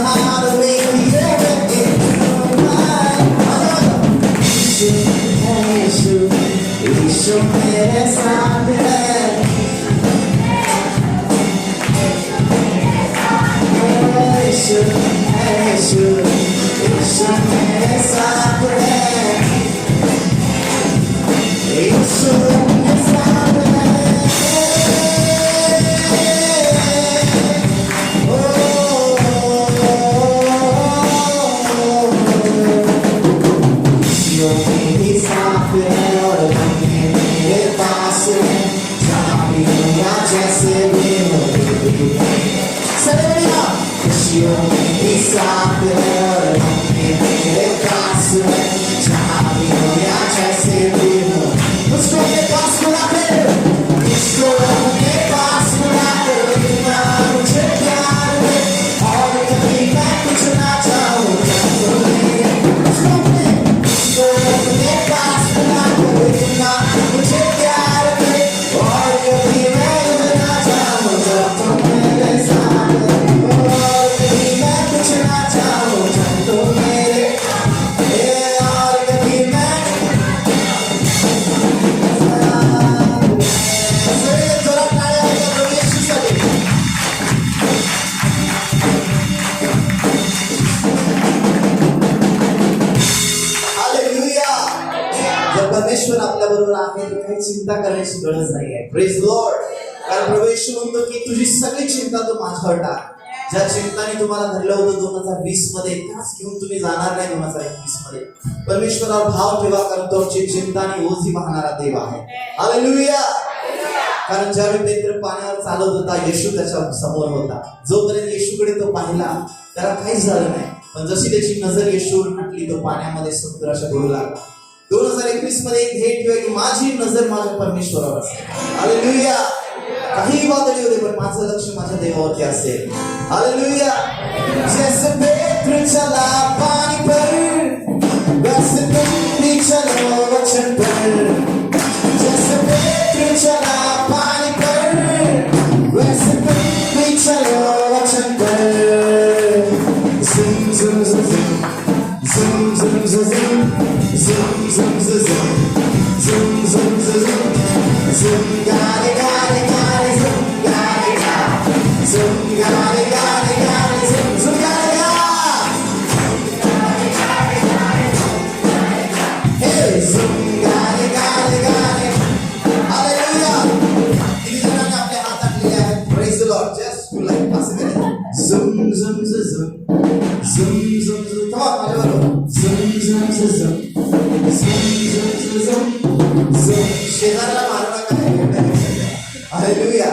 how to make me everything mine. Yeshua मेरे साथ है, यीशु मेरे साथ है, यीशु मेरे साथ है। यीशु मेरे साथ है और मेरे पास है, जहाँ भी दुनिया जैसे भी हो। यीशु मेरे साथ है और मेरे पास है, जहाँ भी दुनिया जैसे भी हो। उसको अपने पास बुला कर, उसको अपने पास बुला कर, इतना मुझे प्यार है और कभी मैं कुछ ना चाहूँ। उसको अपने पास बुला कर, इतना मुझे प्यार है और कभी मैं कुछ ना चाहूँ। जब तुम मेरे साथ हो और कभी मैं कुछ ना चाहूँ, जब तुम मेरे और कभी मैं थोड़ा तालियां बजाओ यीशु के लिए। हालेलुया। जब परमेश्वर आपल्या बरोबर आहे तर काही चिंता करण्याची गरज नाही आहे. Praise Lord. कारण प्रभू येशू म्हणतो की तुझी सगळी चिंता तू माझ्यावर टाक. ज्या चिंताने तुम्हाला धरलं होतं 2020 मध्ये, त्याच घेऊन तुम्ही जाणार नाही 2021 मध्ये. परमेश्वरावर भाव ठेवा, कारण तो आमची चिंता आणि ओझी वाहणारा देव आहे. हालेलुया. कारण ज्यावेळी पेत्र पाण्यावर चालत होता, येशू त्याच्या समोर होता. जोपर्यंत येशूकडे तो पाहिला त्याला काहीच झालं नाही, पण जशी त्याची नजर येशूवर टाकली तो पाण्यामध्ये समुद्राच्या बुडू लागला. 2021 मध्ये एक ध्येय ठेवा की माझी नजर माझ्या परमेश्वरावर असेल. हालेलुया. काही वादळी होते पण माझं लक्ष माझ्या देवावरती असेल. हालेलुया. जैसे पेत्र चला पानी पर, वैसे तुम भी चलो वचन पर. जैसे पेत्र चला पानी पर, वैसे तुम भी चलो वचन पर. Zoom zoom zoom zoom, zoom zoom zoom zoom, zoom zoom zoom zoom, zoom zoom zoom zoom. Got it, got it, got it, zoom, got it, got it, zoom, got it, got it, got it, zoom, zoom, got it, hey, zoom, got it, got it, got it. Hallelujah. किती जणांनी आपल्या हातात लिहिले आहेत? Praise the Lord. Just do like असं करा. Zoom zoom zoom zoom zoom zoom zoom. Come on, माझ्या बरोबर. Zoom zoom zoom zoom zoom zoom zoom zoom. शेजारला मारू नका. Hallelujah.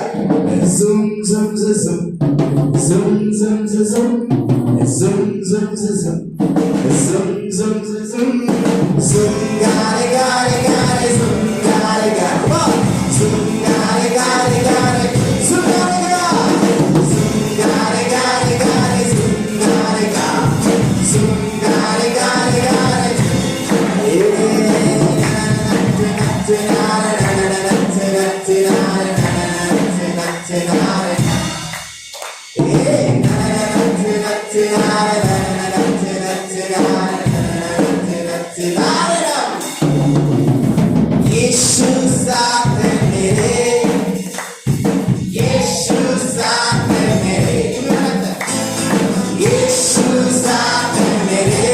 Zoom zoom zoom zoom zoom zoom zoom zoom zoom zoom zoom zoom zoom zoom. Got it, got it, got it, zoom, got it, got it. Come on. Zoom, got it, got it, got it, zoom, got it, got it, zoom, got it, got it, got it, zoom, got it, got it, zoom, got it, got it, got it. यीशु साथ मेरे, यीशु साथ मेरे, यीशु साथ मेरे,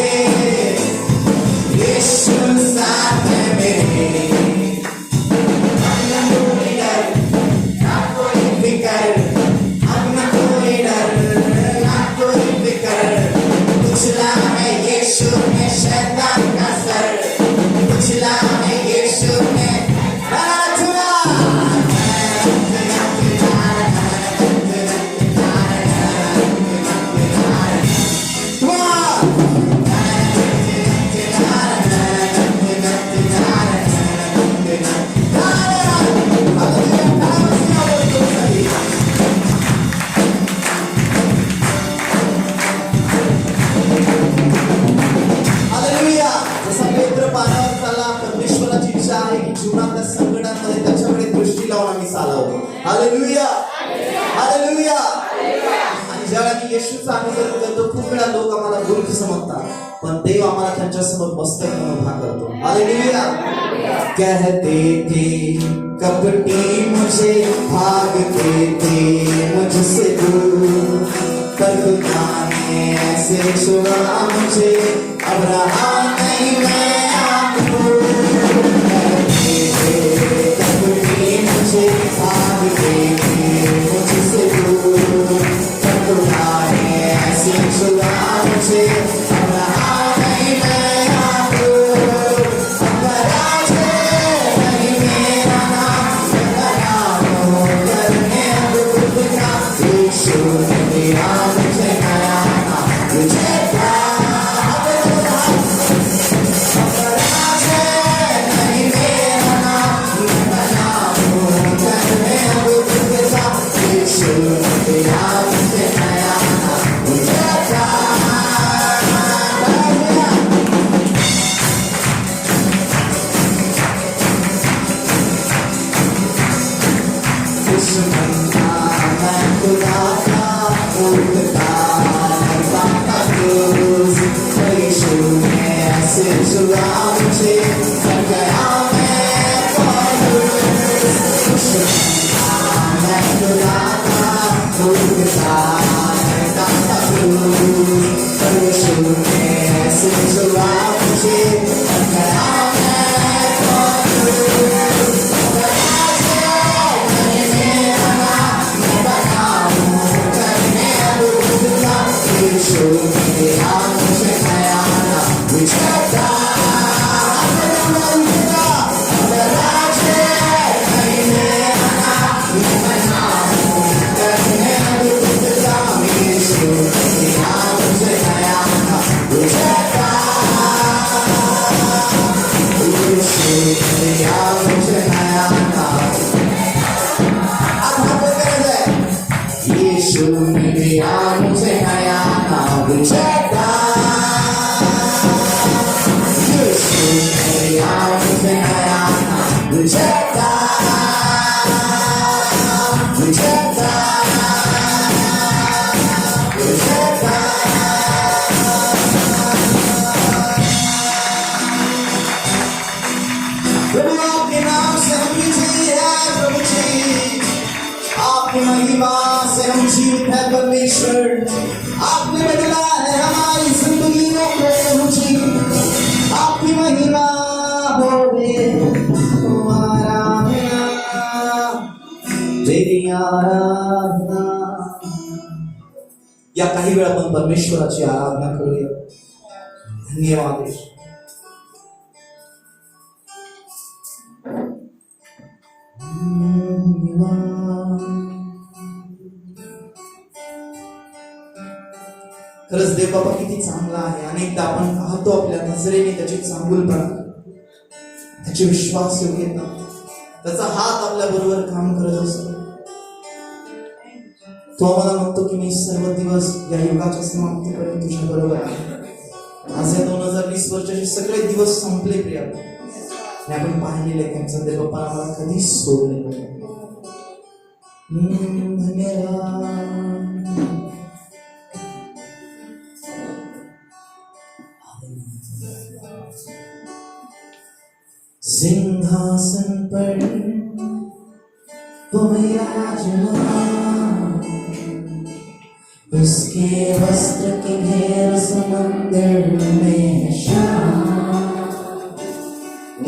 यीशु साथ मेरे. हम ना कोई डर, ना कोई फिकर, हम ना कोई डर, ना कोई फिकर. कुचला है यीशु ने शैतान का सर, कुचला है यीशु ने जीवनातल्या संकटांमध्ये त्याच्याकडे दृष्टी लावून आम्ही चालावं. हालेलुया. हालेलुया. आणि ज्यावेळी येशूचा अनुसरण करतो, खूप वेळा लोक आम्हाला मूर्ख समजतात, पण देव आम्हाला त्यांच्या समोर मस्तक म्हणून उभा करतो. हालेलुया. कहते थे कपटी मुझे भागते थे मुझसे दूर, पर खुदा ने ऐसे छुआ मुझे, अब रहा नहीं मैं आपको. कहते थे कपटी मुझे भागते थे मुझसे दूर, पर खुदा ने ऐसे छुआ मुझे, अब रहा नहीं मैं आपको. अब राज नहीं मेरा नाम, मेरा नाम करने अब खुद का. यीशु ने दिया मुझे नया नाम, मुझे महिमा से हम जीवित है परमेश्वर. आपने बदला है हमारी जिंदगियों को मुझे. आपकी महिमा होवे तुम्हारा तेरी आराधना. या काही वेळा आपण परमेश्वराची आराधना करूया. धन्यवाद येशू. खरंच देव बाबा किती चांगला आहे. अनेकदा आपण पाहतो आपल्या नजरेने त्याची चांगुलपणा, त्याची विश्वास योग्यता, त्याचा हात आपल्या बरोबर काम करत असतो. तो आम्हाला म्हणतो की मी सर्व दिवस या युगाच्या समाप्तीपर्यंत तुझ्या बरोबर आहे. आज या 2020 वर्षाचे सगळे दिवस संपले प्रिया, आणि आपण पाहिलेले त्यांचा देव बाप्पा आम्हाला कधीच सोडले नाही. धन्यवाद. सिंहासन पर वो विराजमान, उसके वस्त्र के घेर समंदर में शाम.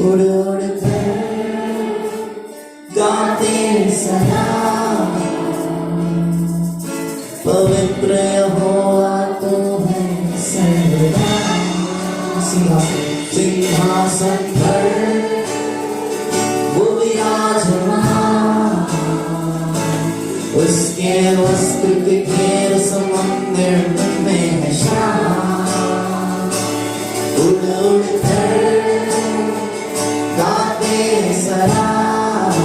उड़ उड़ कर गाते सलाम, पवित्र यहोवा तो है सर्वदा. सिंहासन पर वो विराजमान, उसके वस्त्र के घेर समंदर में है शाम. उड़ उड़ कर गाते सलाम,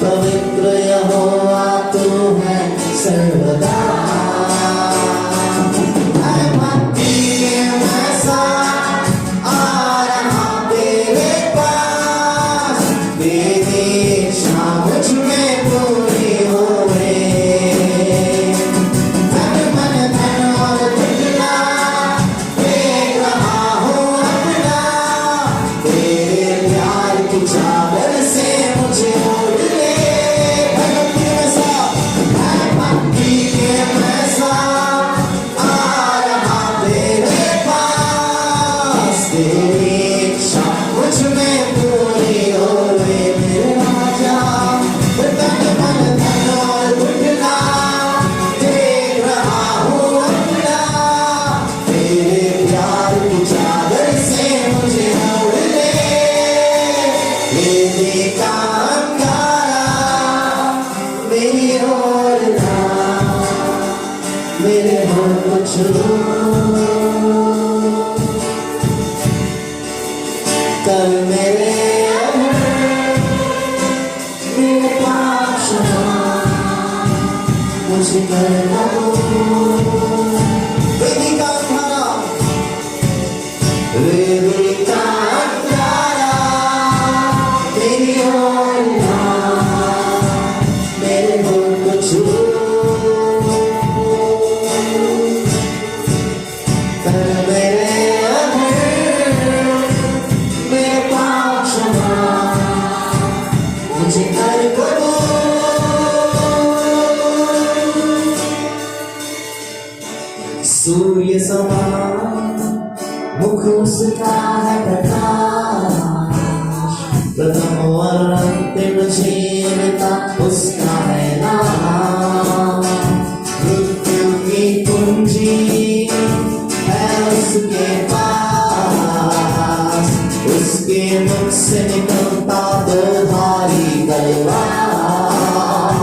पवित्र यहोवा तू है सर्वदा. भक्ति में साथ मेरे हो कुछ कर मेरे मेरे पास मुझे कर वेदिका अंधारा वेदिका अंधारा तेरी ओर मेरे हो कुछ कर मेरे मेरे पास मुझे कर सूर्य समान मुख उसका है प्रकाश प्रथम और अंतिम जीवता उसका है नाम मृत्यु की कुंजी है उसके पास उसके मुख से निकलता दो भारी तलवार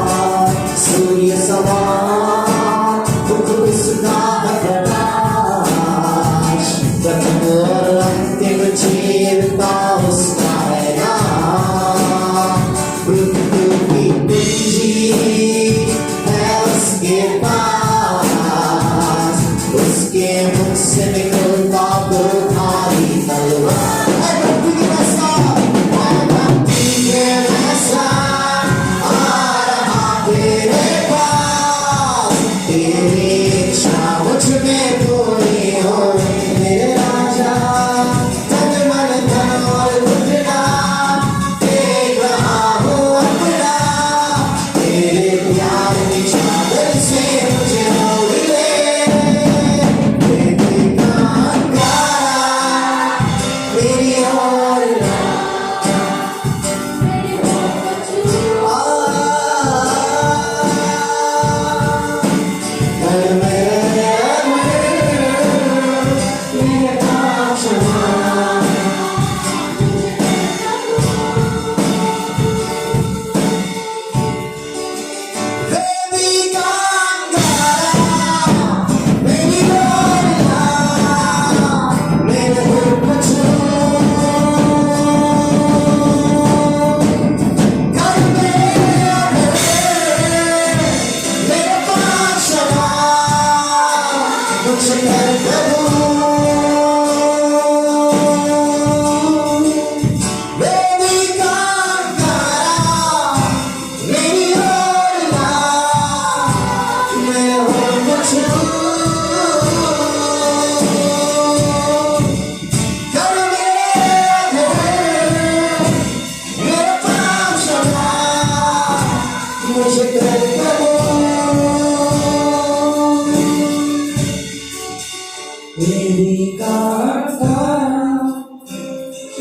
सूर्य समान मुख उसका है प्रकाश प्रथम और अंतिम जीवता उसका है नाम मृत्यु की कुंजी है उसके पास उसके मुख से निकलता दो भारी तलवार तेरे पास तेरी इच्छा मुझ में पूरी हो मेरे राजा तन मन धन और उठना देख रहा हूँ अपना तेरे प्यार की चादर से मुझे मोड़ ले वेदिका अंगारा मेरी ओर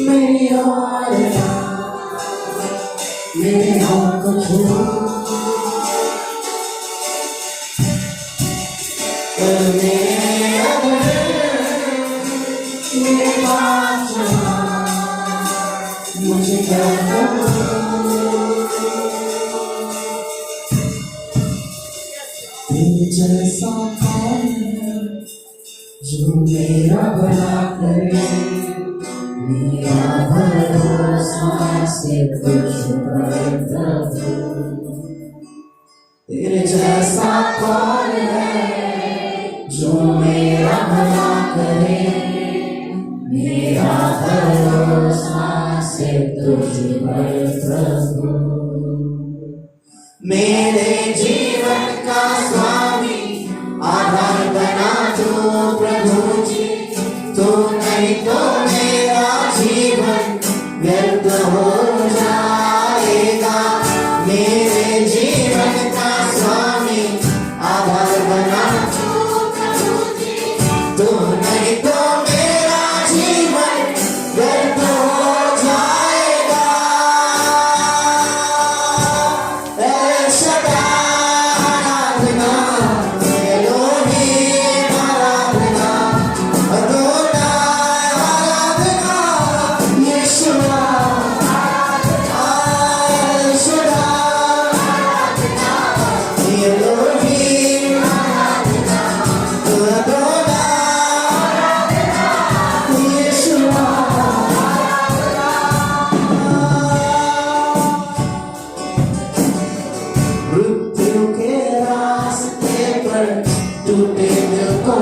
मेरी ओर मेरे हाथ को छू मेरे पास मुझे तेरे जैसा कौन है जो मेरा भला करे मेरा भरोसा सिर्फ तुझ पर प्रभु तेरे जैसा कौन है जो मेरा भला करे मेरा भरोसा सिर्फ तुझ पर प्रभु मेरे जीवन का स्वामी आधार बना तू प्रभु जी तू नहीं तो मेरा जीवन व्यर्थ हो जाएगा मेरे जीवन का स्वामी आधार बना तू प्रभु जी तू नहीं तो मेरा जीवन व्यर्थ हो जाएगा ऐसा आराधना एलोहीम आराधना अदोनाय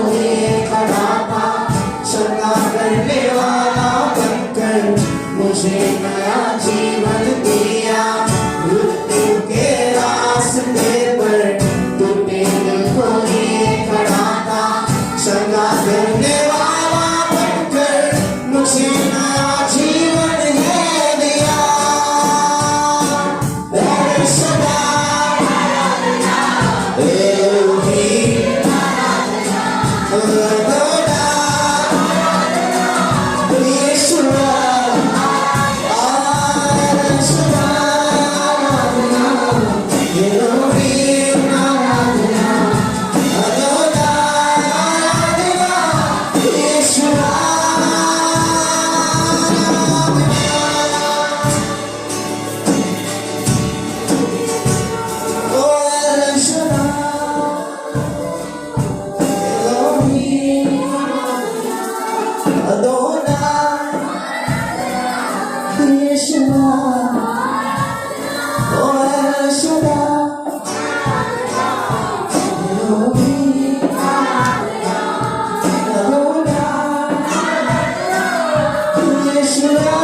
लिए खड़ा था, शंका करने वाला बनकर मुझे नया जीवन दिया। मृत्यु के रास्ते पर टूटे दिल को लिए खड़ा था, शंका करने वाला बनकर मुझे नया जीवन है दिया। El Shaddai, Elohim, Adonai, Yeshua, El Shaddai, Elohim, Adonai, Yeshua.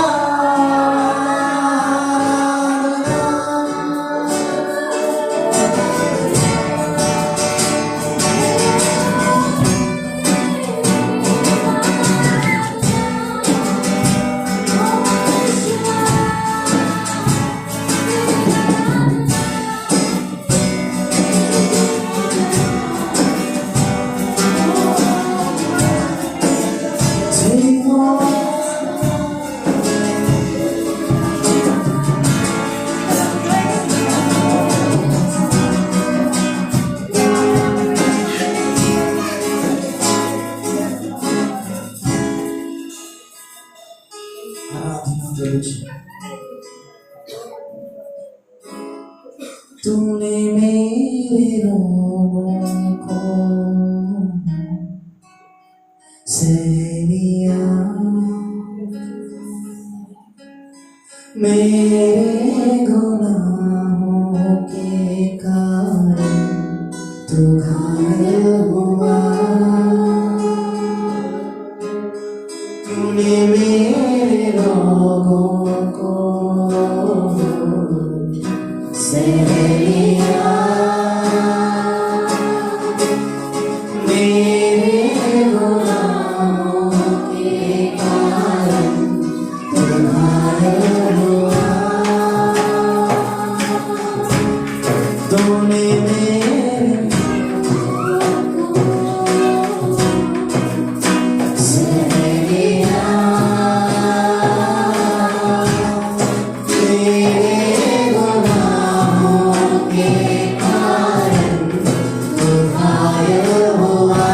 तूने मेरे रोगों को सह लिया, मेरे गुनाहों के कारण तू घायल हुआ। तूने मेरे रोगों को सह लिया, मेरे गुनाहों के कारण तू घायल हुआ। तूने मेरे सह लिया, मेरे गुनाहों के कारण तू घायल हुआ।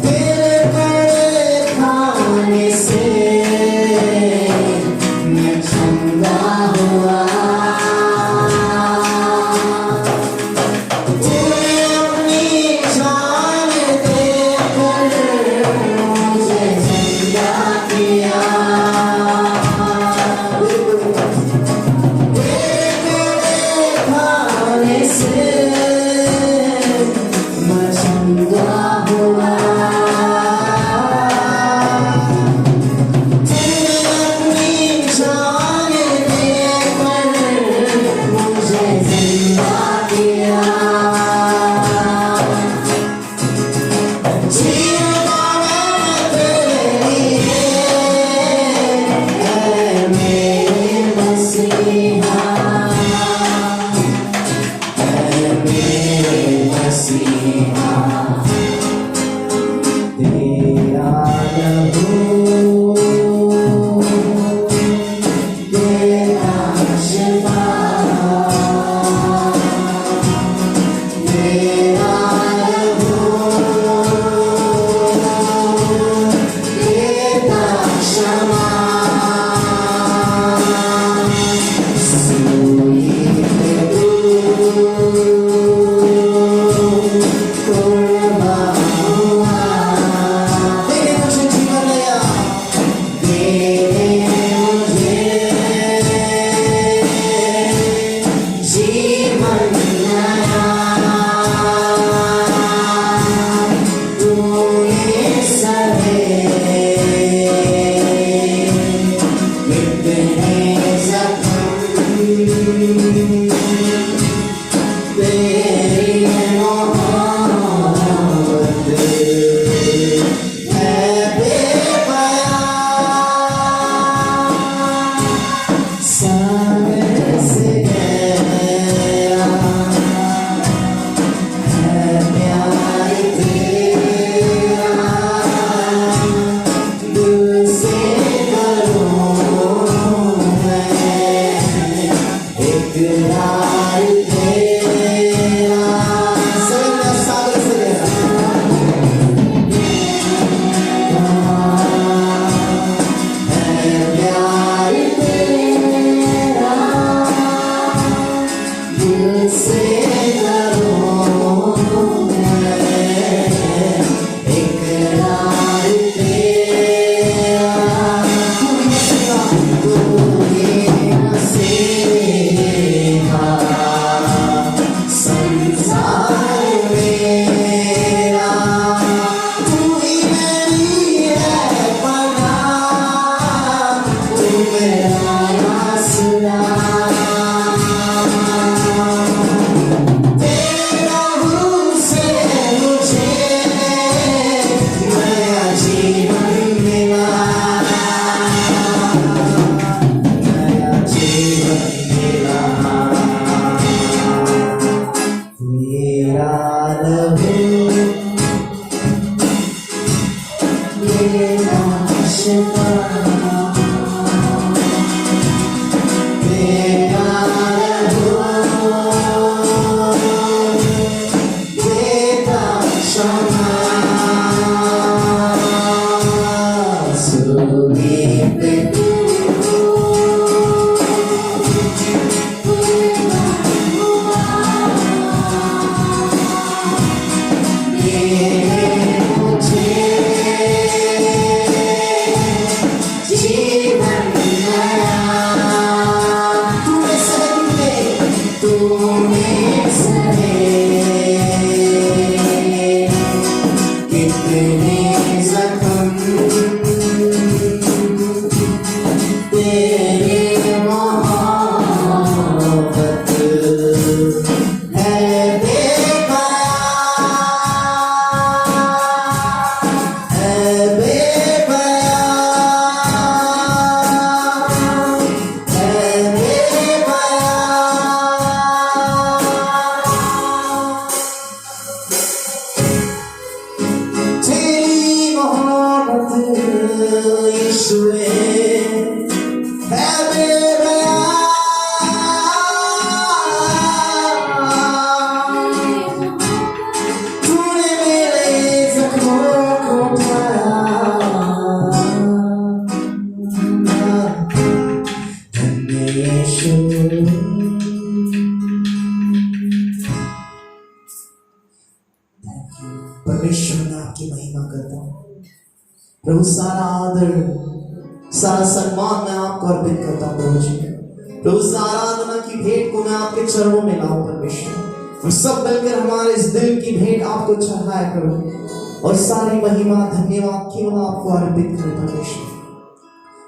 तेरे बड़े खाने से मैं ठंडा हुआ। तूने अपनी जान देकर मुझे जिंदा किया। तेरे खाने से मैं ठंडा हुआ। तूने अपनी जान देकर मुझे जिंदा किया। जीना मैं तेरे लिए है मेरे मसीहा, है परमेश्वर मैं आपकी महिमा करता हूँ प्रभु। सारा आदर सारा सम्मान मैं आपको अर्पित करता हूँ प्रभु जी। प्रभु सारा आराधना की भेंट को मैं आपके चरणों में लाऊं परमेश्वर। और सब मिलकर हमारे इस दिल की भेंट आपको चढ़ाए प्रभु, और सारी महिमा धन्यवाद केवल आपको अर्पित करें परमेश्वर।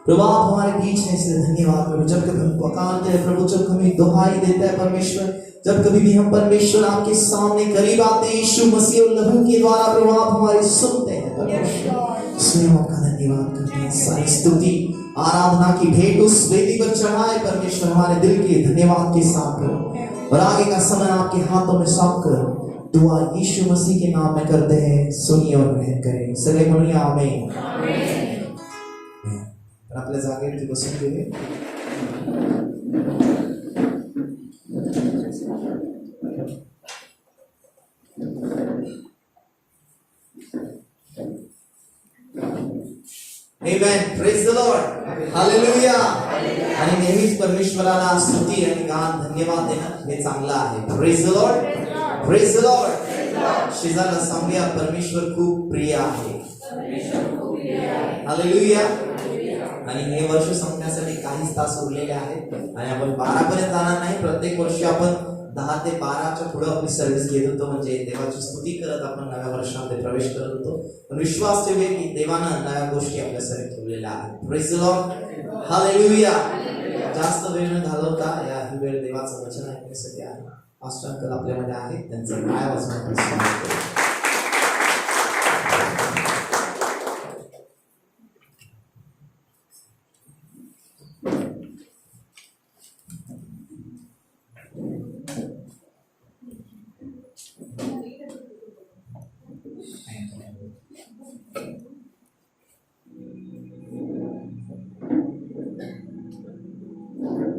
प्रभु आप हमारे बीच हैं इसलिए धन्यवाद प्रभु। जब कभी हम पुकारते हैं प्रभु, जब कभी दुहाई देते हैं परमेश्वर, जब कभी भी हम परमेश्वर आपके सामने करीब आते हैं यीशु मसीह और लहू के द्वारा प्रभु आप हमारी सुनते हैं परमेश्वर। स्वयं आपका धन्यवाद करते हैं। सारी स्तुति आराधना की भेंट उस वेदी पर चढ़ाए परमेश्वर हमारे दिल के धन्यवाद के साथ करो, और आगे का समय आपके हाथों में सौंप कर दुआ यीशु मसीह के नाम में करते हैं। सुनिए और ग्रहण करें। सगे बोलिए आमीन। आपल्या जागेवरती बसून गेले। Amen. Praise the Lord. Hallelujah. आणि नेहमीच परमेश्वराला स्तुती आणि गान धन्यवाद देणं हे चांगलं आहे. Praise the Lord. Praise the Lord. शेजारला सांगूया परमेश्वर खूप प्रिय आहे. Hallelujah. आणि हे वर्ष संपण्यासाठी काहीच तास उरलेले आहेत आणि आपण 12 पर्यंत जाणार नाही. प्रत्येक वर्षी आपण 10 ते 12च्या पुढे आपली सर्व्हिस घेत होतो, म्हणजे देवाची स्तुती करत आपण नव्या वर्षामध्ये प्रवेश करत होतो. पण विश्वास ठेवूया की देवानं नव्या गोष्टी आपल्यासाठी ठेवलेल्या आहेत. Praise the Lord, hallelujah. जास्त वेळ न घालवता या ही वेळ देवाचं वचन ऐकण्यासाठी आहे. पास्टर अंकल आपल्यामध्ये आहेत, त्यांचं काय वाचून आपण स्वागत करू.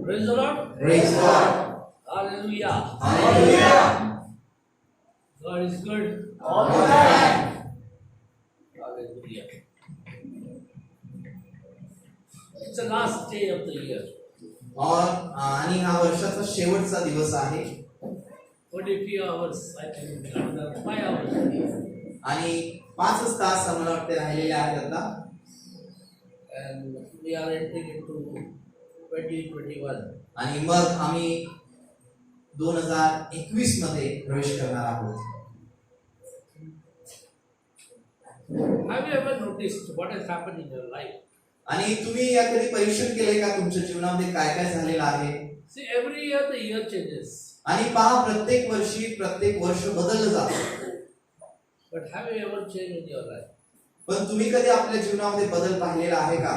Praise the Lord. Praise God. Hallelujah. Hallelujah. God is good. All the time. Hallelujah. It's the last day of the year. आणि हा वर्षाचा शेवटचा दिवस आहे. 43 hours, I think, another 5 hours. आणि 5 तास आम्हाला वाटते राहिलेले आहेत आता. And we are entering into 2021. आणि मग आम्ही 2021 मध्ये प्रवेश करणार आहोत. Have you ever noticed what has happened in your life? आणि तुम्ही या कधी परीक्षण केले का तुमच्या जीवनामध्ये काय काय झालेलं आहे? See, every year the year changes. आणि पहा, प्रत्येक वर्षी प्रत्येक वर्ष बदललं जातं. But have you ever changed in your life? पण तुम्ही कधी आपल्या जीवनामध्ये बदल पाहिलेला आहे का?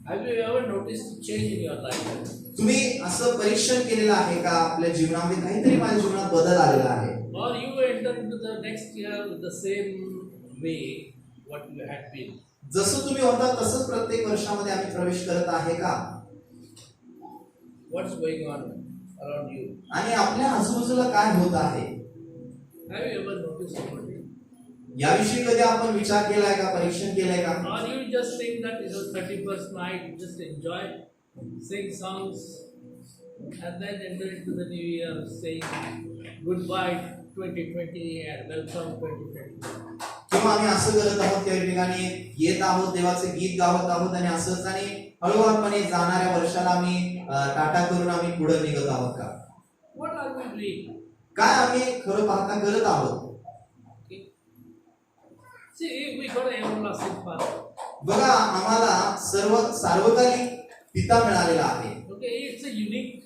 Have you ever noticed change in your life? तुम्ही असं परीक्षण केलेलं आहे का आपल्या जीवनामध्ये काहीतरी माझ्या जीवनात बदल आलेला आहे? Or you enter into the next year with the same way what you had been? जसं तुम्ही होता तसंच प्रत्येक वर्षामध्ये आम्ही प्रवेश करत आहे का? What's going on around you? आणि आपल्या आजूबाजूला काय होत आहे? Have you ever noticed about it? याविषयी कधी आपण विचार केलाय का, परीक्षण केलंय का? Or you just think that it was 31st night, you just enjoy, sing songs, and then enter into the new year saying goodbye 2020 and welcome 2021. किंवा आम्ही असं करत आहोत, त्या ठिकाणी येत आहोत, देवाचे गीत गावत आहोत आणि असंच आणि हळूहळूपणे जाणाऱ्या वर्षाला आम्ही टाटा करून आम्ही पुढे निघत आहोत का? What are we doing? काय आम्ही खरं पाहता करत आहोत? See, we got an everlasting Father. बघा, आम्हाला सार्वकालिक पिता मिळालेला आहे. Okay, it's a unique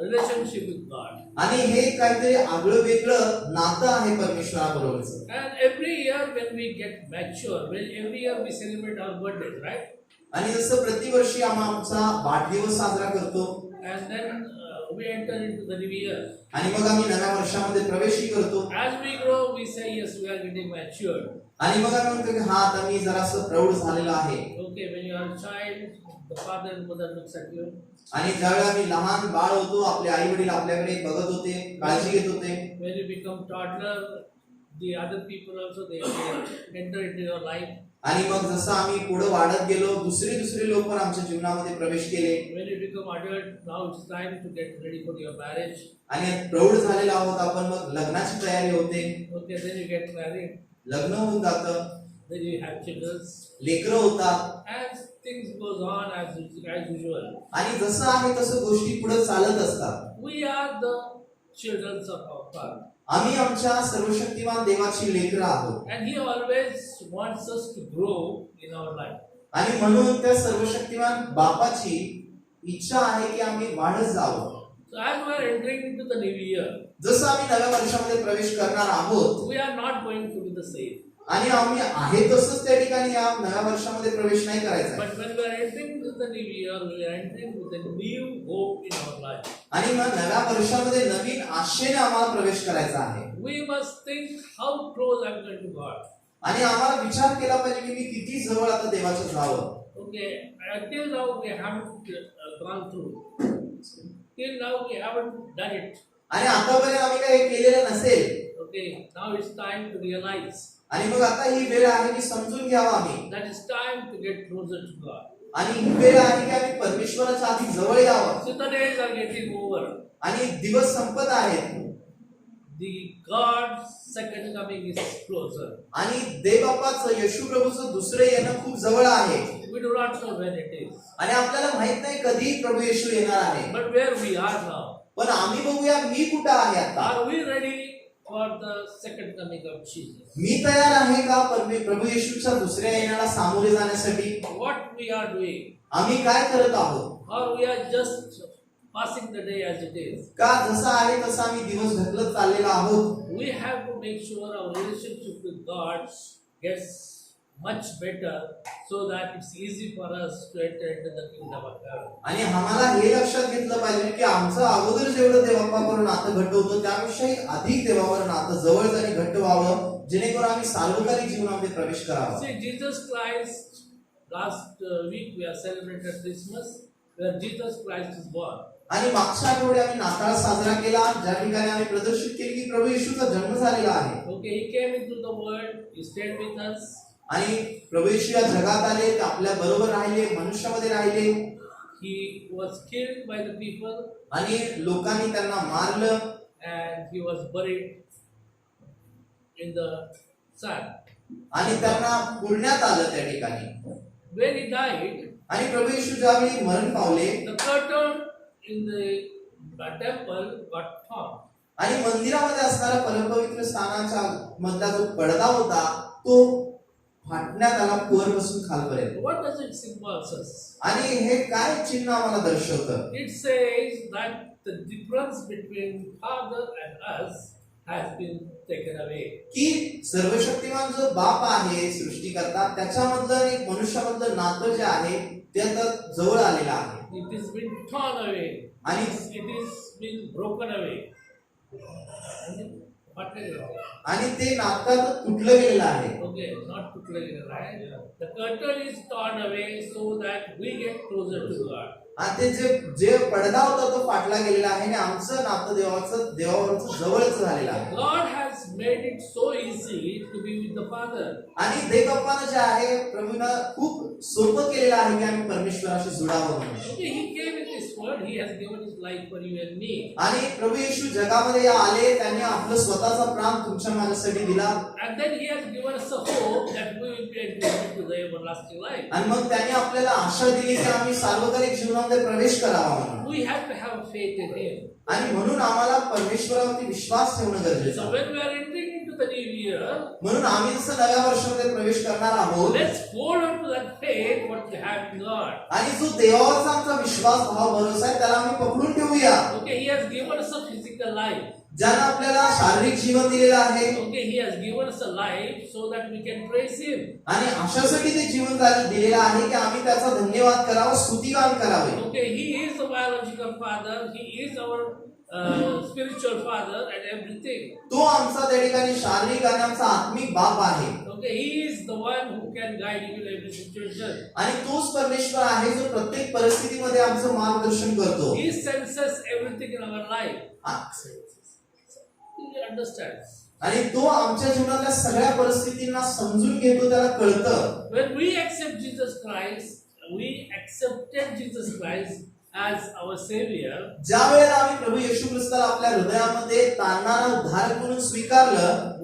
relationship with God. आणि हे काहीतरी आगळं वेगळं नातं आहे परमेश्वराबरोबरचं. And every year when we get mature, every year we celebrate our birthdays, right? आणि जसं प्रतिवर्षी आम्ही आमचा वाढदिवस साजरा करतो And then we enter into the new year. आणि मग आम्ही नव्या वर्षामध्ये प्रवेशही करतो. As we grow, we say yes, we are getting matured. आणि मग आम्ही म्हणतो की हा, आता मी जरासं प्रौढ झालेलो आहे. Okay, when you are a child, the father and mother looks at you. आणि ज्यावेळी आम्ही लहान बाळ होतो, आपले आई वडील आपल्याकडे बघत होते, काळजी घेत होते. When you become toddler, the other people also they enter into your life. आणि मग जसं आम्ही पुढे वाढत गेलो, दुसरे लोक पण आमच्या जीवनामध्ये प्रवेश केले. When you become adult, now it's time to get ready for your marriage. आणि प्रौढ झालेलो आहोत आपण, मग लग्नाची तयारी होते. Okay, then you get married. लग्न होऊन जातं, Then you have children. लेकरं होतात And things goes on as usual. आणि जसं आहे तसं गोष्टी पुढे चालत असतात. We are the children of our Father. आम्ही आमच्या सर्वशक्तिमान देवाची लेकरं आहोत. And He always wants us to grow in our life. आणि म्हणून त्या सर्वशक्तिमान बापाची इच्छा आहे की आम्ही वाढत जावं. So as we are entering into the new year, जसं आम्ही नव्या वर्षामध्ये प्रवेश करणार आहोत we are not going to be the same. आणि आम्ही आहे तसंच त्या ठिकाणी या नव्या वर्षामध्ये प्रवेश नाही करायचा. But when we are entering into the new year, we are entering with a new hope in our life. आणि मग नव्या वर्षामध्ये नवीन आशेने आम्हाला प्रवेश करायचा आहे. We must think how close I'm going to God. आणि आम्हाला विचार केला पाहिजे की मी किती जवळ आता देवाच्या जावं. Okay, until now we haven't gone through. Till now we haven't done it. आणि आतापर्यंत आम्ही काही केलेलं नसेल. Okay, now it's time to realize. आणि मग आता ही वेळ आहे की समजून घ्यावा आम्ही. That it's time to get closer to God. आणि ही वेळ आहे की आम्ही परमेश्वराच्या आधी जवळ यावं. So the days are getting over. आणि दिवस संपत आहेत. The God's second coming is closer. आणि देवबापाचं येशू प्रभूचं दुसरं येणं खूप जवळ आहे. We do not know when it is. आणि आपल्याला माहित नाही कधी प्रभू येशू येणार आहे. But where we are now, पण आम्ही बघूया मी कुठं आहे आता. Are we ready for the second coming of Jesus? मी तयार आहे का प्रभू येशूच्या दुसऱ्या येण्याला सामोरे जाण्यासाठी? What we are doing? आम्ही काय करत आहोत? Or we are just passing the day as it is? का जसा आहे तसा आम्ही दिवस ढकलत चाललेला आहोत? We have to make sure our relationship with God gets much better so that it's easy for us to enter into the kingdom of God. आणि आम्हाला हे लक्षात घेतलं पाहिजे की आमचं अगोदर जेवढं देवाबरोबर नातं घट्ट होतं त्यापेक्षाही अधिक देवाबरोबर नातं जवळ आणि घट्ट व्हावं, जेणेकरून आम्ही सार्वकालिक जीवनामध्ये प्रवेश करावा. See, Jesus Christ, last week we have celebrated Christmas, where Jesus Christ is born. आणि मागच्या आठवड्यात आम्ही नाताळ साजरा केला, ज्या ठिकाणी आम्ही प्रदर्शित केले की प्रभू येशूचा जन्म झालेला आहे. Okay, he came into the world, he stayed with us. आणि प्रभू येशू या जगात आले, ते आपल्या बरोबर राहिले, मनुष्यामध्ये राहिले. He was killed by the people आणि लोकांनी त्यांना मारलं and he was buried in the sand. आणि त्यांना पुरण्यात आलं त्या ठिकाणी. When he died, आणि प्रभू येशू ज्यावेळी मरण Pawle, the curtain in the temple got torn. आणि मंदिरामध्ये असणारा परमपवित्र स्थानाच्या मधला जो पडदा होता तो फाटण्यात आला वरपासून खालपर्यंत. What does it symbolize us? आणि हे काय चिन्ह आम्हाला दर्शवतं? It says that the difference between Father and us has been taken away. की सर्वशक्तिमान जो बाप आहे सृष्टिकर्ता, त्याच्यामधलं आणि मनुष्यामधलं नातं जे आहे ते आता जवळ आलेलं आहे. It has been torn away. आणि It is been broken away. आणि ते नातं तुटलं गेलेलं आहे. Okay, not to play it, right? The curtain is torn away so that we get closer to God. आणि ते जे पडदा होता तो फाटला गेलेला आहे आणि आमचं नातं देवावरचं जवळच झालेलं आहे. God has made it so easy to be with the Father. आणि देवबापानं जे आहे प्रभूनं खूप सोपं केलेलं आहे की आम्ही परमेश्वराशी जुडावं म्हणून. Okay, He came in this world. He has given His life for you and me. आणि प्रभू येशू जगामध्ये आले, त्यांनी आपलं स्वतःचा प्राण तुमच्या माझ्यासाठी दिला. And then He has given us a hope that we will be admitted to the everlasting life. आणि मग त्यांनी आपल्याला आशा दिली की आम्ही सार्वकालिक जीवनामध्ये प्रवेश करावा म्हणून. We have to have faith in Him. आणि म्हणून आम्हाला परमेश्वरावरती विश्वास ठेवणं गरजेचं So आहे. when we are entering into the new year, म्हणून आम्ही जसं नव्या वर्षामध्ये प्रवेश करणार आहोत, let's hold on to that faith what we have in God. आणि जो देवावरचा आमचा विश्वास भाव भरोसा आहे त्याला आम्ही पकडून ठेवूया. Okay, He has given us a physical life. ज्यानं आपल्याला शारीरिक जीवन दिलेलं आहे. Okay, He has given us a life so that we can praise Him. आणि अशासाठी ते जीवन दिलेलं आहे की आम्ही त्याचा धन्यवाद करावा, स्तुतिगान करावे. Okay, He is the biological father. He is our spiritual father and everything. तो आमचा त्या ठिकाणी शारीरिक आणि आमचा आत्मिक बाप आहे. Okay, He is the one who can guide you in every situation. आणि तोच परमेश्वर आहे जो प्रत्येक परिस्थितीमध्ये आमचं मार्गदर्शन करतो. He senses everything in our life. He understands. आणि तो आमच्या जीवनातल्या सगळ्या परिस्थितींना समजून घेतो, त्याला कळतं. When we accept Jesus Christ, we accepted Jesus Christ as our Savior. ज्या वेळेला आम्ही प्रभू येशू ख्रिस्ताला आपल्या हृदयामध्ये तारणारा उद्धारक म्हणून स्वीकारलं,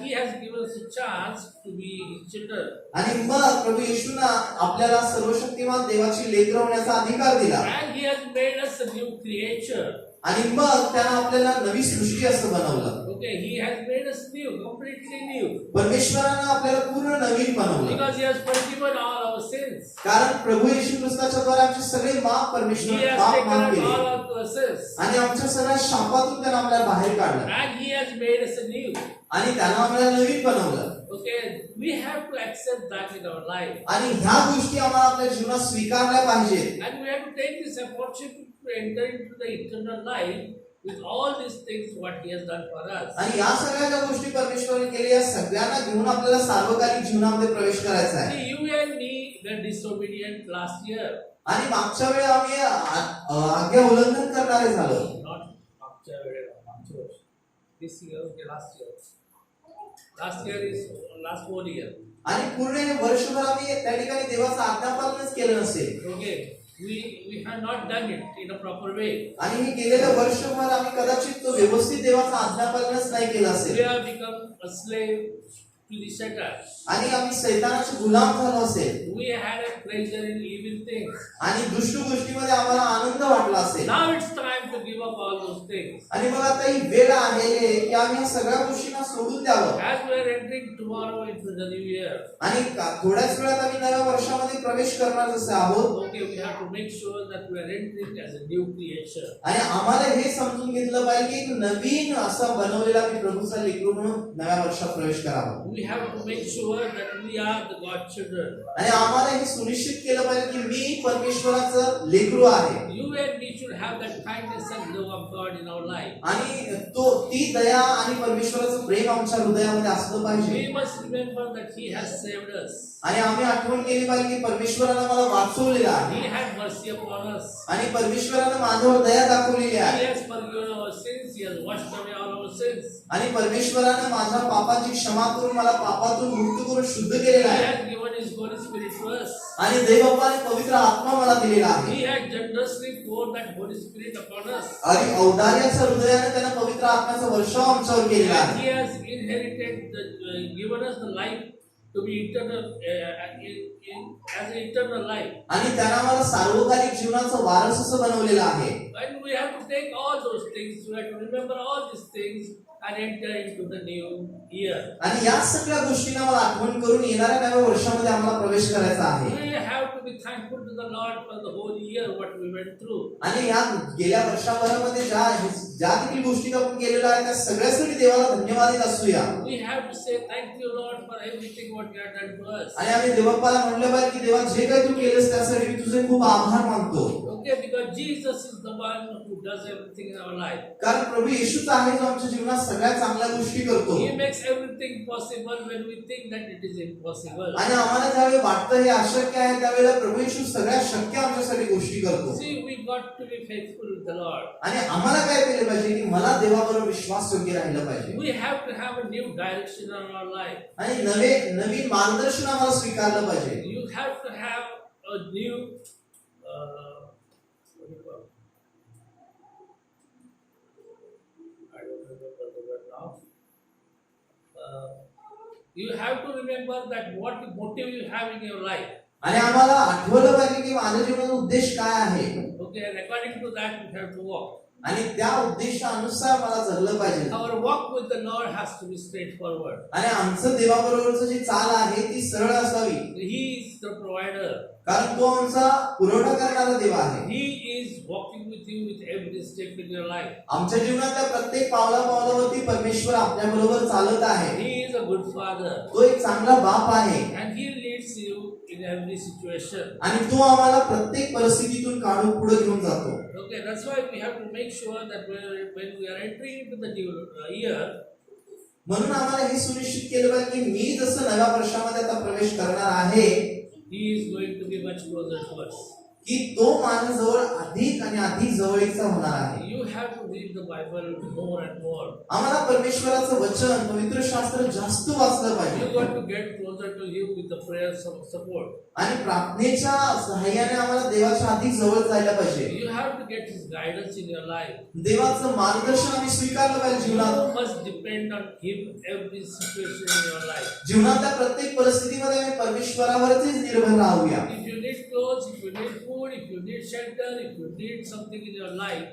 He has given us a chance to be His children. आणि मग प्रभू येशूंना आपल्याला सर्वशक्तिमान देवाची लेकरं होण्याचा अधिकार दिला. And He has made us a new creature. आणि मग त्यानं आपल्याला नवी सृष्टी असं बनवलं. Okay, He has made us new, completely new. परमेश्वरानं आपल्याला पूर्ण नवीन बनवलं. Because He has forgiven all our sins. कारण प्रभू येशू ख्रिस्ताच्या द्वारे आमचे सगळे माफ He परमेश्वर has पाप taken माफ out केले all our curses. आणि आमच्या सगळ्या शापातून त्यानं आपल्याला बाहेर काढलं And He has made us a new. आणि त्यानं आपल्याला नवीन बनवलं. Okay, we have to accept that in our life. आणि ह्या गोष्टी आम्हाला आपल्या जीवनात स्वीकारल्या पाहिजेत. And we have to take this opportunity to enter into the eternal life with all these things what He has done for us. आणि या सगळ्या ज्या गोष्टी परमेश्वराने केल्या या सगळ्यांना घेऊन आपल्याला सार्वकालिक जीवनामध्ये प्रवेश करायचा आहे. See, you and me were disobedient last year. आणि मागच्या वेळी आम्ही आज्ञा उल्लंघन करणारे झालो. Not after this year, okay, last year. Last year is last 4 year. आणि पूर्ण हे वर्षभर आम्ही त्या ठिकाणी देवाचं आज्ञापालनच केलं नसेल. Okay, we have not done it in a proper way. आणि हे गेलेलं वर्षभर आम्ही कदाचित तो व्यवस्थित देवाचं आज्ञापालनच नाही केलं We असेल. have become a slave to the Satan. आणि आम्ही सैतानाचे गुलाम झालो असेल We had a pleasure in evil things. आणि दुष्ट गोष्टीमध्ये आम्हाला आनंद वाटला असेल Now it's time to give up all those things. आणि मग आता ही वेळ आहे की आम्ही या सगळ्या गोष्टींना सोडून द्यावं As we are entering tomorrow into the new year, आणि थोड्याच वेळात आम्ही नव्या वर्षामध्ये प्रवेश करणार जसे आहोत okay, we have to make sure that we are entering as a new creation. आणि आम्हाला हे समजून घेतलं पाहिजे की एक नवीन असा बनवलेला मी प्रभूचा लेकरू म्हणून नव्या वर्षात प्रवेश करावा We have to make sure that we are the God's children. आणि आम्हाला हे सुनिश्चित केलं पाहिजे की मी परमेश्वराचं लेकरू आहे You and me should have that kindness and love of God in our life. आणि ती दया आणि परमेश्वराचं प्रेम आमच्या हृदयामध्ये असलं पाहिजे We must remember that He has saved us. आणि आम्ही आठवण केली पाहिजे की परमेश्वरानं मला वाचवलेलं आहे He had mercy upon us. आणि परमेश्वरानं माझ्यावर दया दाखवलेली He आहे has forgiven our sins. He has washed away all our sins. आणि परमेश्वरानं माझ्या पापाची क्षमा करून मला पापातून मुक्त करून शुद्ध केलेलं He आहे has given His Holy Spirit to us. आणि देवबापाने पवित्र आत्मा मला दिलेला आहे He has generously poured that Holy Spirit upon us. आणि औदार्याच्या हृदयाने त्यानं पवित्र आत्म्याचा वर्षाव आमच्यावर केलेला And आहे He has inherited, given us the life to be eternal, as an eternal life. आणि त्यानं आम्हाला सार्वकालिक जीवनाचं वारस असं बनवलेलं आहे And we have to take all those things, we have to remember all these things and enter into the new year. आणि या सगळ्या गोष्टींना मला आठवण करून येणाऱ्या नव्या वर्षामध्ये आम्हाला प्रवेश करायचा आहे We have to be thankful to the Lord for the whole year what we went through. आणि या गेल्या वर्षाभरामध्ये ज्या देखील गोष्टी आपण केलेल्या आहेत त्या सगळ्यासाठी देवाला धन्यवादित असूया We have to say thank you Lord for everything what you have done to us. आणि आम्ही देवबापाला म्हणलं पाहिजे की देवा जे काही तू केलंस त्यासाठी मी तुझे खूप आभार मानतो Okay, because Jesus is the one who does everything in our life. कारण प्रभू येशूच आहे जो आमच्या जीवनात सगळ्या चांगल्या गोष्टी करतो He makes everything possible when we think that it is impossible. आणि आम्हाला ज्यावेळी वाटतं हे अशक्य आहे त्यावेळेला प्रभू येशू सगळ्या शक्य आमच्यासाठी गोष्टी करतो See, we got to be faithful with the Lord. आणि आम्हाला काय केलं पाहिजे की मला देवाबरोबर विश्वास योग्य राहिलं पाहिजे We have to have a new direction in our life. आणि नवीन मार्गदर्शन आम्हाला स्वीकारलं पाहिजे You have to have a new what do you call it? I don't remember the word now. You have to remember that what motive you have in your life. आणि आम्हाला आठवलं पाहिजे की माझ्या जीवनाचा उद्देश काय आहे Okay, and according to that we have to walk. आणि त्या उद्देशानुसार मला जगलं पाहिजे Our walk with the Lord has to be straightforward. आणि आमचं देवाबरोबरचं जी चाल आहे ती सरळ असावी He is the provider. कारण तो आमचा पुरवठा करणारा देव आहे He is walking with you with every step in your life. आमच्या जीवनातल्या प्रत्येक पावलावरती परमेश्वर आपल्या बरोबर चालत आहे He is a good father. तो एक चांगला बाप आहे And He leads you in every situation. आणि तो आम्हाला प्रत्येक परिस्थितीतून काढून पुढे घेऊन जातो Okay, that's why we have to make sure that when we are entering into the new year, म्हणून आम्हाला हे सुनिश्चित केलं पाहिजे की मी जसं नव्या वर्षामध्ये आता प्रवेश करणार आहे He is going to be much closer to us. की तो माझ्याजवळ अधिक आणि अधिक जवळीकचा होणार आहे You have to read the Bible more and more. आम्हाला परमेश्वराचं वचन पवित्र शास्त्र जास्त वाचलं पाहिजे You got to get closer to Him with the prayers of support. आणि प्रार्थनेच्या सहाय्याने आम्हाला देवाच्या अधिक जवळ जायला पाहिजे You have to get His guidance in your life. देवाचं मार्गदर्शन आम्ही स्वीकारलं पाहिजे जीवनात You must depend on Him every situation in your life. जीवनातल्या प्रत्येक परिस्थितीमध्ये आम्ही परमेश्वरावरच निर्भर राहूया If you need clothes, if you need food, if you need shelter, if you need something in your life,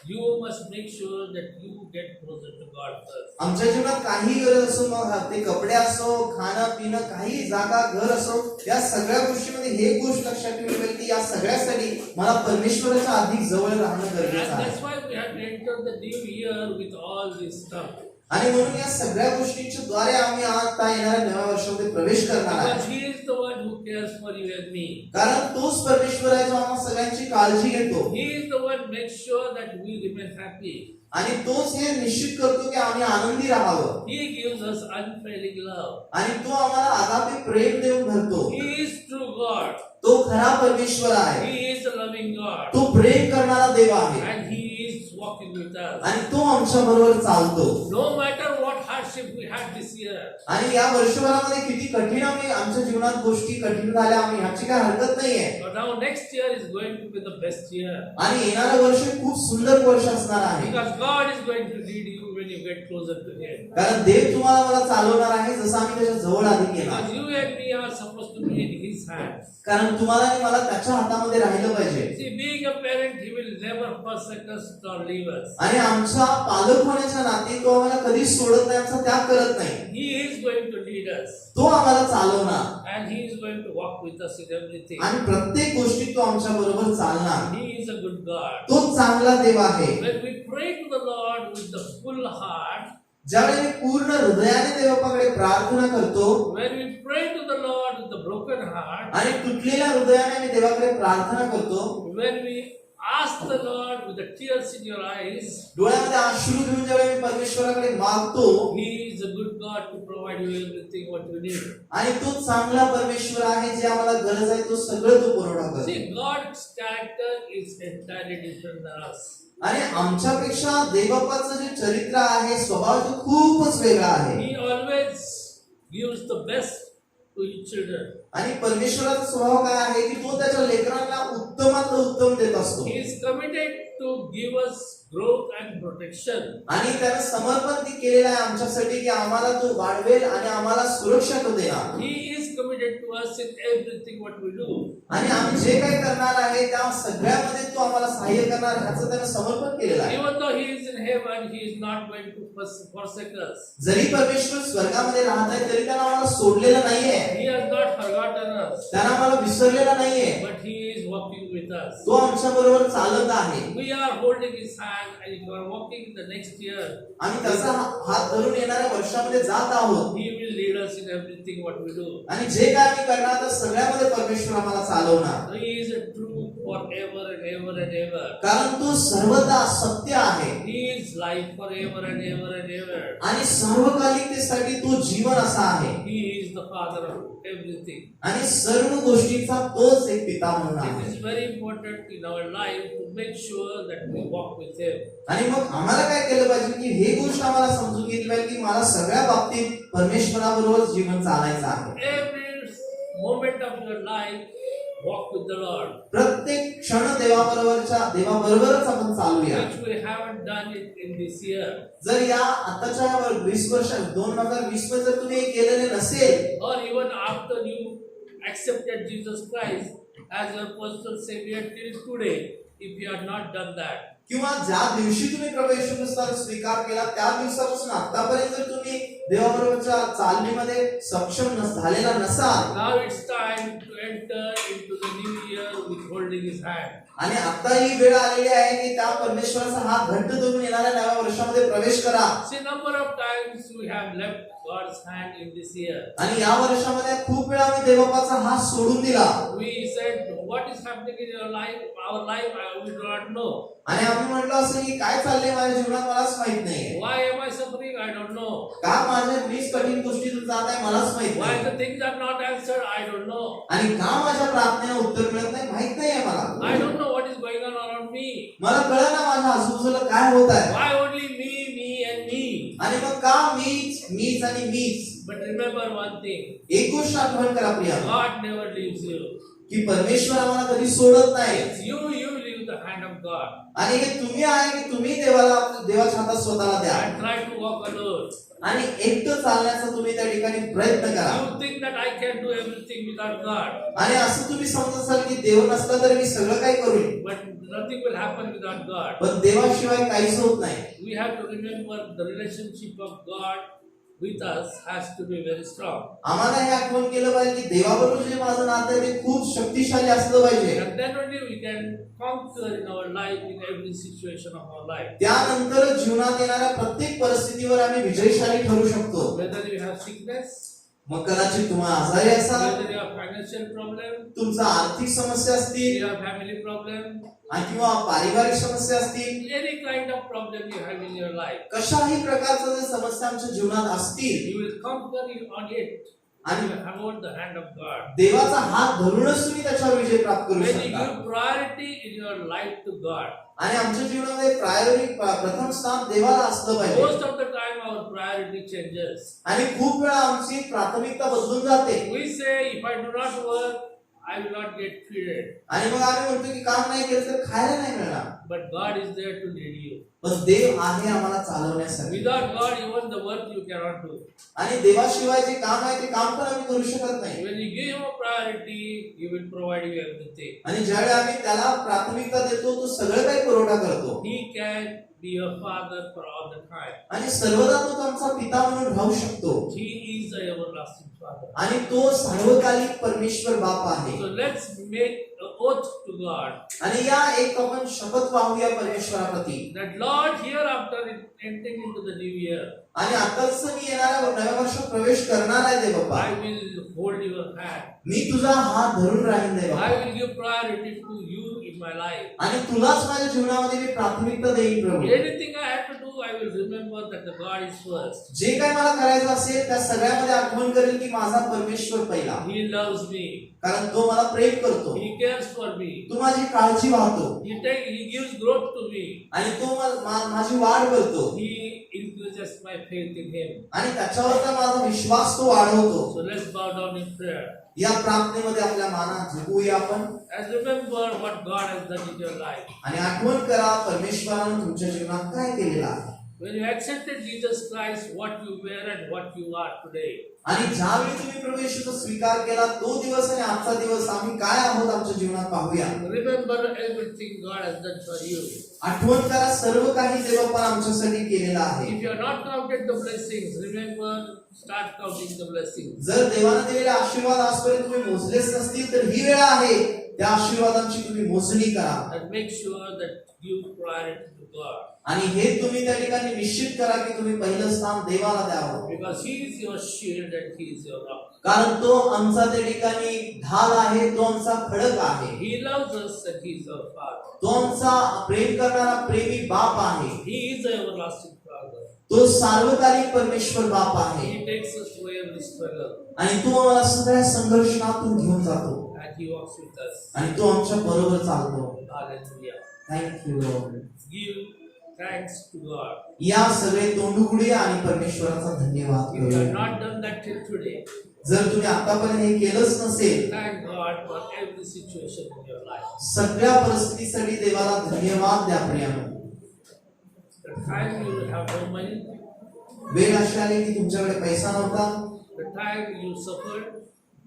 you must make sure that you get closer to God first. आमच्या जीवनात काही गरज असो मग ते कपडे असो खाणं पिणं काही जागा घर असो या सगळ्या गोष्टीमध्ये हे गोष्ट लक्षात ठेवली पाहिजे की या सगळ्यासाठी मला परमेश्वराच्या अधिक जवळ राहणं And गरजेचं आहे that's why we have to enter the new year with all this stuff. आणि म्हणून या सगळ्या गोष्टींच्या द्वारे आम्ही आता येणाऱ्या नव्या वर्षामध्ये प्रवेश करणार आहे Because He is the one who cares for you and me. कारण तोच परमेश्वर आहे जो आम्हा सगळ्यांची काळजी घेतो He is the one who makes sure that we remain happy. आणि तोच हे निश्चित करतो की आम्ही आनंदी राहावं He gives us unfailing love. आणि तो आम्हाला आगापी प्रेम देऊन धरतो He is true God. तो खरा परमेश्वर आहे He is a loving God. तो प्रेम करणारा देव आहे And He is walking with us. आणि तो आमच्या बरोबर चालतो No matter what hardship we had this year. आणि या वर्षभरामध्ये किती कठीण आमच्या जीवनात गोष्टी कठीण झाल्या आम्ही ह्याची काय हरकत नाहीये. But now next year is going to be the best year. आणि येणारं वर्ष खूप सुंदर वर्ष असणार आहे. Because God is going to lead you when you get closer to Him. कारण देव तुम्हाला मला चालवणार आहे जसं आम्ही त्याच्या जवळ अधिक येणार. Because you and me are supposed to be in His hands. कारण तुम्हाला आणि मला त्याच्या हातामध्ये राहिलं पाहिजे. See, being a parent, He will never forsake us or leave us. आणि आमचा पालक होण्याच्या नाते तो आम्हाला कधीच सोडत नाही, आमचा त्याग करत नाही. He is going to lead us. तो आम्हाला चालवणार And He is going to walk with us in everything. आणि प्रत्येक गोष्टीत तो आमच्या बरोबर चालणार. He is a good God. तो चांगला देव आहे. When we pray to the Lord with the full heart, ज्यावेळी मी पूर्ण हृदयाने देवाकडे प्रार्थना करतो when we pray to the Lord with the broken heart, आणि तुटलेल्या हृदयाने मी देवाकडे प्रार्थना करतो, when we ask the Lord with the tears in your eyes, डोळ्यामध्ये अश्रू घेऊन ज्यावेळी मी परमेश्वराकडे मागतो, He is a good God to provide you everything what you need. आणि तो चांगला परमेश्वर आहे जे आम्हाला गरज आहे तो सगळं तो पुरवठा करतो. See, God's character is entirely different than us. आणि आमच्यापेक्षा देवबापाचं जे चरित्र आहे स्वभाव तो खूपच वेगळा आहे. He always gives the best to His children. आणि परमेश्वराचा स्वभाव काय आहे की तो त्याच्या लेकरांना उत्तमातलं उत्तम देत असतो. He is committed to give us growth and protection. आणि त्याने समर्पण ते केलेलं आहे आमच्यासाठी की आम्हाला तो वाढवेल आणि आम्हाला सुरक्षा तो देणार. He is committed to us in everything what we do. आणि आम्ही जे काही करणार आहे त्या सगळ्यामध्ये तो आम्हाला सहाय्य करणार ह्याचं त्याने समर्पण केलेलं आहे. Even though He is in heaven, He is not going to forsake us. जरी परमेश्वर स्वर्गामध्ये राहत आहे तरी त्यानं आम्हाला सोडलेलं नाहीये. He has not forgotten us, त्यानं आम्हाला विसरलेला नाहीये. but He is walking with us. तो आमच्या बरोबर चालत आहे. We are holding His hand, and if you are walking in the next year, आम्ही त्याचा हात धरून येणाऱ्या वर्षामध्ये जात आहोत. He will lead us in everything what we do. आणि जे काय आम्ही करणार तर सगळ्यामध्ये परमेश्वर आम्हाला चालवणार. He is a true forever and ever and ever. कारण तो सर्वदा सत्य आहे. He is life forever and ever and ever. आणि सर्वकालिकतेसाठी तो जीवन असा आहे. He is the Father of everything. आणि सर्व गोष्टींचा तोच एक पिता म्हणून It आहे. is very important in our life to make sure that we walk with Him. आणि मग आम्हाला काय केलं पाहिजे की हे गोष्ट आम्हाला समजून घेतली पाहिजे की मला सगळ्या बाबतीत परमेश्वराबरोबर जीवन चालायचं आहे. Every moment of your life, walk with the Lord. प्रत्येक क्षण देवाबरोबरच आपण चालूया. Which we haven't done it in this year. जर या आताच्या 20 वर्ष 2020 मध्ये जर तुम्ही हे केलेले नसेल Or even after you accepted Jesus Christ as your personal Savior till today, if you have not done that. किंवा ज्या दिवशी तुम्ही प्रभू येशू ख्रिस्ताचा स्वीकार केला त्या दिवसापासून आतापर्यंत जर तुम्ही देवाबरोबरच्या चालणीमध्ये सक्षम झालेला नसाल, Now it's time to enter into the new year with holding His hand. आणि आता ही वेळ आलेली आहे की त्या परमेश्वराचा हात घट्ट धरून येणाऱ्या नव्या वर्षामध्ये प्रवेश करा. See, number of times we have left God's hand in this year. आणि या वर्षामध्ये खूप वेळा आम्ही देवबापाचा हात सोडून दिला. We said, what is happening in your life, our life, we do not know. आणि आम्ही म्हटलं असं की काय चाललंय माझ्या जीवनात मलाच माहित नाहीये. Why am I suffering? I don't know. का माझ्या मीच कठीण गोष्टीतून जात आहे मलाच माहित Why नाही. the things are not answered? I don't know. आणि का माझ्या प्रार्थनेला उत्तर मिळत नाही माहित नाहीये मला. I don't know what is going on around me. मला कळलं ना माझ्या आजूबाजूला काय होत आहे. Why only me, and me? आणि मग का मीच आणि मीच. But remember one thing, एक गोष्ट आठवण करा प्रिया God never leaves you. की परमेश्वर आम्हाला कधी सोडत नाही. It's you leave the hand of God. आणि हे तुम्ही आहे की तुम्ही देवाच्या हातात स्वतःला द्या And try to walk alone. आणि एकटं चालण्याचा तुम्ही त्या ठिकाणी प्रयत्न करा. You think that I can do everything without God. आणि असं तुम्ही समजत असाल की देव नसला तर मी सगळं काही करू, But nothing will happen without God. पण देवाशिवाय काहीच होत नाही. We have to remember the relationship of God with us has to be very strong. आम्हाला हे आठवण केलं पाहिजे की देवाबरोबर जे माझं नातं आहे ते खूप शक्तिशाली असलं पाहिजे. And then only we can conquer in our life in every situation of our life. त्यानंतर जीवनात येणाऱ्या प्रत्येक परिस्थितीवर आम्ही विजयशाली ठरू शकतो. Whether you have sickness, मग कदाचित तुम्हाला आजारी असाल, whether you have financial problem, तुमचा आर्थिक समस्या असतील, you have family problem, किंवा पारिवारिक समस्या असतील, any kind of problem you have in your life, कशाही प्रकारच्या जर समस्या आमच्या जीवनात असतील, you will conquer it on it आणि you hold the hand of God. देवाचा हात धरूनच तुम्ही त्याच्यावर विजय प्राप्त करू When you शकता. give priority in your life to God, आणि आमच्या जीवनामध्ये प्रथम स्थान देवाला असलं पाहिजे. most of the time our priority changes. आणि खूप वेळा आमची प्राथमिकता बदलून जाते. We say, if I do not work, I will not get fed. आणि मग आम्ही म्हणतो की काम नाही केलं तर खायला नाही मिळणार. But God is there to lead you. पण देव आहे आम्हाला चालवण्यासाठी. Without God, even the work you cannot do. आणि देवाशिवाय जे काम आहे ते काम पण आम्ही करू शकत नाही. When you give Him a priority, He will provide you everything. आणि ज्यावेळी आम्ही त्याला प्राथमिकता देतो तो सगळं काही पुरवठा करतो. He can be your father for all the time. आणि सर्वदा तो आमचा पिता म्हणून राहू शकतो. He is the everlasting Father. आणि तो सार्वकालिक परमेश्वर बाप आहे. So let's make an oath to God आणि या एक आपण शपथ वाहूया परमेश्वराप्रती. that Lord, hereafter entering into the new year, आणि आताच मी येणाऱ्या नव्या वर्षात प्रवेश करणार आहे देव Bappa. I will hold your hand. मी तुझा हात धरून राहीन देव I Bappa. will give priority to you in my life. आणि तुलाच माझ्या जीवनामध्ये मी प्राथमिकता देईन प्रभू. Anything I have to do, I will remember that the God is first. जे काही मला करायचं असेल त्या सगळ्यामध्ये आठवण करेल की माझा परमेश्वर पहिला. He loves me. कारण तो मला प्रेम करतो. He cares for me. तू माझी काळजी वाहतो. He gives growth to me. आणि तो माझी वाढ करतो. He increases my faith in Him. आणि त्याच्यावरचा माझा विश्वास तो वाढवतो. So let's bow down in prayer. या प्रार्थनेमध्ये आपल्या मानात झुकूया आपण. And remember what God has done in your life. आणि आठवण करा परमेश्वराने तुमच्या जीवनात काय केलेलं आहे. When you accepted Jesus Christ, what you were and what you are today. आणि ज्यावेळी तुम्ही प्रभू येशूचा स्वीकार केला तो दिवस आणि आजचा दिवस आम्ही काय आहोत आमच्या जीवनात पाहूया. Remember everything God has done for you. आठवण करा सर्व काही देवपण आमच्यासाठी केलेलं आहे. If you have not counted the blessings, remember, start counting the blessings. जर देवाने दिलेले आशीर्वाद आजपर्यंत तुम्ही मोजलेच नसतील तर ही वेळ आहे त्या आशीर्वादांची तुम्ही मोजणी करा. And make sure that you priority to God. आणि हे तुम्ही त्या ठिकाणी निश्चित करा की तुम्ही पहिलं स्थान देवाला द्यावं. Because He is your shield and He is your rock. कारण तो आमचा त्या ठिकाणी ढाल आहे, तो आमचा खडक आहे. He loves us and He is our Father. तो आमचा प्रेम करणारा प्रेमी बाप आहे. He is the everlasting Father. तो सार्वकालिक परमेश्वर बाप आहे. He takes us through every struggle आणि तो आम्हाला सगळ्या संघर्षातून घेऊन जातो. and He walks with us. आणि तो आमच्या बरोबर चालतो. Hallelujah. Thank you Lord. Give thanks to God. या सगळे तोंडुगुडी आणि परमेश्वराचा धन्यवाद If you have करूया. not done that till today, जर तुम्ही आतापर्यंत हे केलंच नसेल thank God for every situation in your life. सगळ्या परिस्थितीसाठी देवाला धन्यवाद द्या प्रियानो. The time you have no money, वेळ अशी आली की तुमच्याकडे पैसा नव्हता. the time you suffered,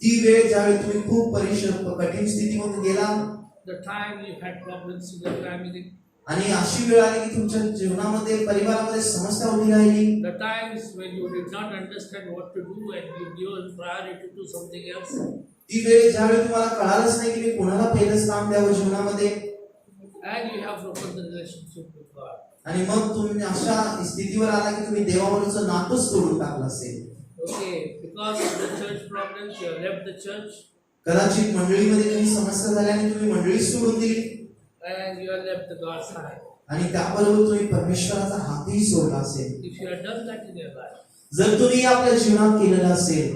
ती वेळ ज्यावेळी तुम्ही खूप कठीण स्थितीमध्ये गेला the time you had problems in your family, आणि अशी वेळ आली की तुमच्या जीवनामध्ये परिवारामध्ये समस्या उभी राहिली. the times when you did not understand what to do and you gave priority to something else, ती वेळ ज्यावेळी तुम्हाला कळालंच नाही की मी कुणाला पहिलं स्थान द्यावं जीवनामध्ये and you have broken the relationship with God. आणि मग तुम्ही अशा स्थितीवर आला की तुम्ही देवावरचं नातंच तोडून टाकलं असेल. Okay, because of the church problems, you have left the church कदाचित मंडळीमध्ये काही समस्या झाल्याने तुम्ही मंडळी सोडून दिली and you have left the God's hand. आणि त्याबरोबर तुम्ही परमेश्वराचा हातही सोडला असेल. If you have done that in your life, जर तुम्ही आपल्या जीवनात केलेलं असेल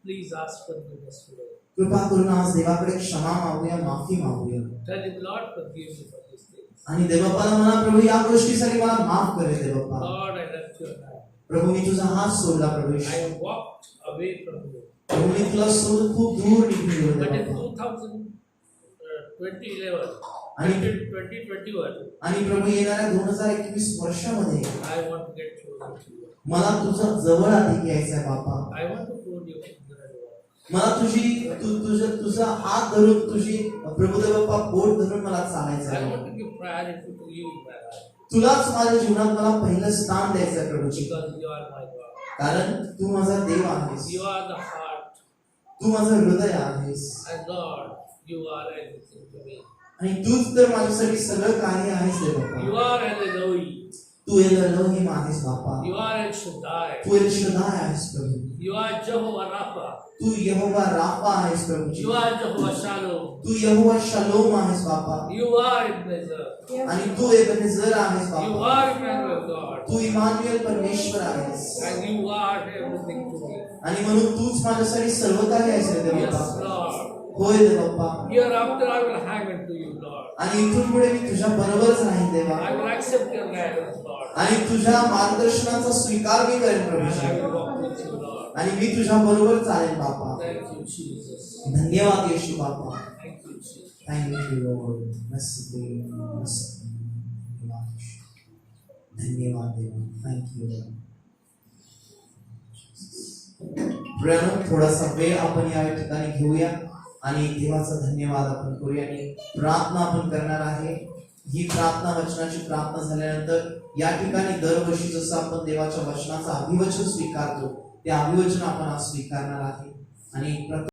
please ask forgiveness today. कृपा करून आज देवाकडे क्षमा मागूया, माफी मागूया. Tell Him, Lord, forgive me for these things. आणि देवबापाला म्हणा प्रभू या गोष्टीसाठी मला माफ करे देवबापा. Lord, I left your hand. प्रभू मी तुझा हात सोडला प्रभू. I have walked away from you. प्रभू मी तुला सोडून खूप दूर निघून गेलो But in देवबापा. 2021, आणि प्रभू येणाऱ्या 2021 वर्षामध्ये I want to get closer to you. मला तुझा जवळ अधिक यायचा आहे बापा. I want to hold your finger and walk. मला तुझा हात धरून तुझी प्रभू देवबापा बोट धरून मला चालायचं I आहे. want to give priority to you in my life. तुलाच माझ्या जीवनात मला पहिलं स्थान द्यायचं आहे Prabhuji. Because you are my God. कारण तू माझा देव आहेस. You are the heart. तू माझं हृदय आहेस. And Lord, you are everything to me. आणि तूच तर माझ्यासाठी सगळं काही आहेस देवबापा. You are an Elohim. तू एलोहिम आहेस बापा. You are El Shaddai. तू एल शदाय आहेस प्रभू. You are Jehovah Rapha. तू यहोवा राफा आहेस प्रभू. You are Jehovah Shalom. तू यहोवा शलोम आहेस बापा. You are Ebenezer. आणि तू एबेनेझर आहेस You बापा. are Emmanuel God. तू इमानुएल परमेश्वर आहेस. And you are everything to me. आणि म्हणून तूच माझ्यासाठी सर्व काही आहेस रे देव Yes, बाप्पा. Lord. होय देव Bappa. Hereafter I will hang unto you, Lord. आणि इथून पुढे मी तुझ्या बरोबरच राहीन देवा. I will accept your guidance, Lord. आणि तुझ्या मार्गदर्शनाचा स्वीकार मी करेन And I Prabhu. will walk with you, Lord. आणि मी तुझ्या बरोबर चालेन बापा. Thank you, Jesus. धन्यवाद येशू बापा. Thank you, Jesus. Thank you Lord. धन्यवाद देवा. Thank you Lord. प्रियानो, थोडासा वेळ आपण या ठिकाणी घेऊया आणि देवाचा धन्यवाद आपण करूया आणि प्रार्थना आपण करणार आहे. ही प्रार्थना वचनाची प्रार्थना झाल्यानंतर या ठिकाणी दरवर्षी जसं आपण देवाच्या वचनाचं अभिवचन स्वीकारतो ते अभिवचन आपण आज स्वीकारणार आहे. आणि